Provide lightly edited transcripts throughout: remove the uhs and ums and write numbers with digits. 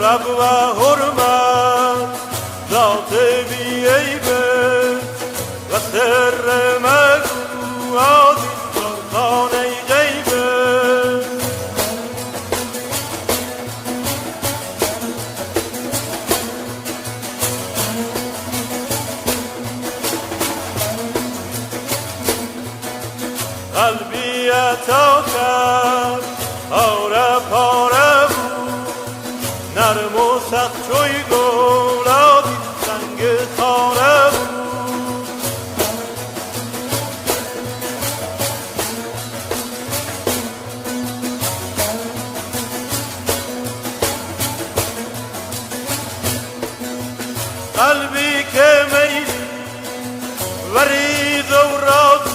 لقب و حرمت ذات بی عیبه و سر مگو از این خانه غیبه قلبی عطا کرد پاره پاره بود نرم و سخت چوی گولادی سنگ خاره بود قلبی که میلی ورید و راز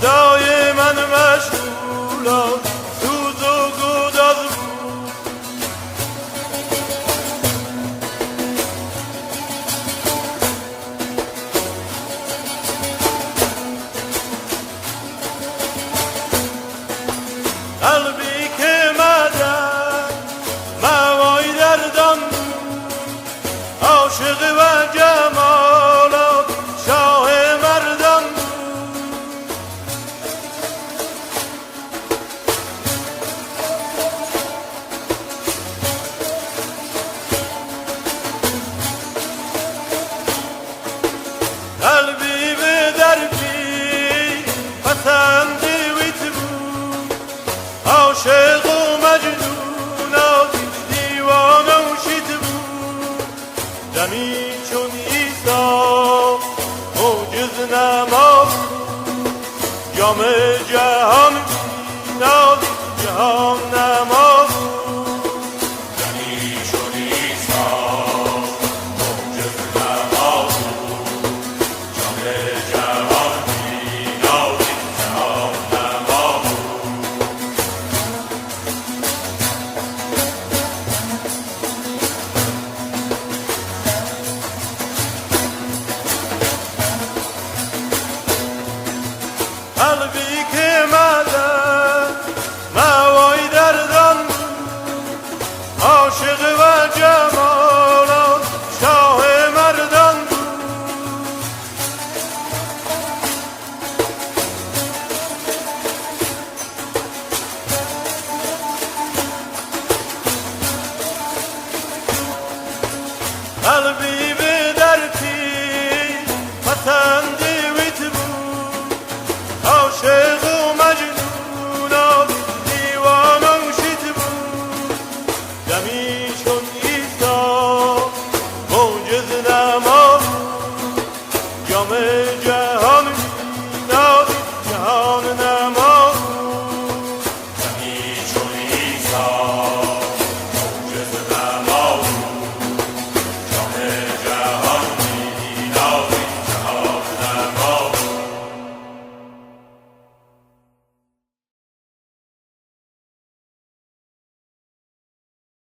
دایما مشغول سوز و گداز بود قلبی که مدد موای دردان بود عاشق و جمالات شاه مردان بود قلبی به دربی پسندی ویت بود عاشق و مجنون دیوانه و شید بود دمی چون عیسی موجز نما بود جام جهان بینا جهان نما بود دمی چون عیسی موجز نما بود جام جهان بینا جهان نما بود قلبی که مدد موای دردان بود عاشق و جمالات شاه مردان بود قلبی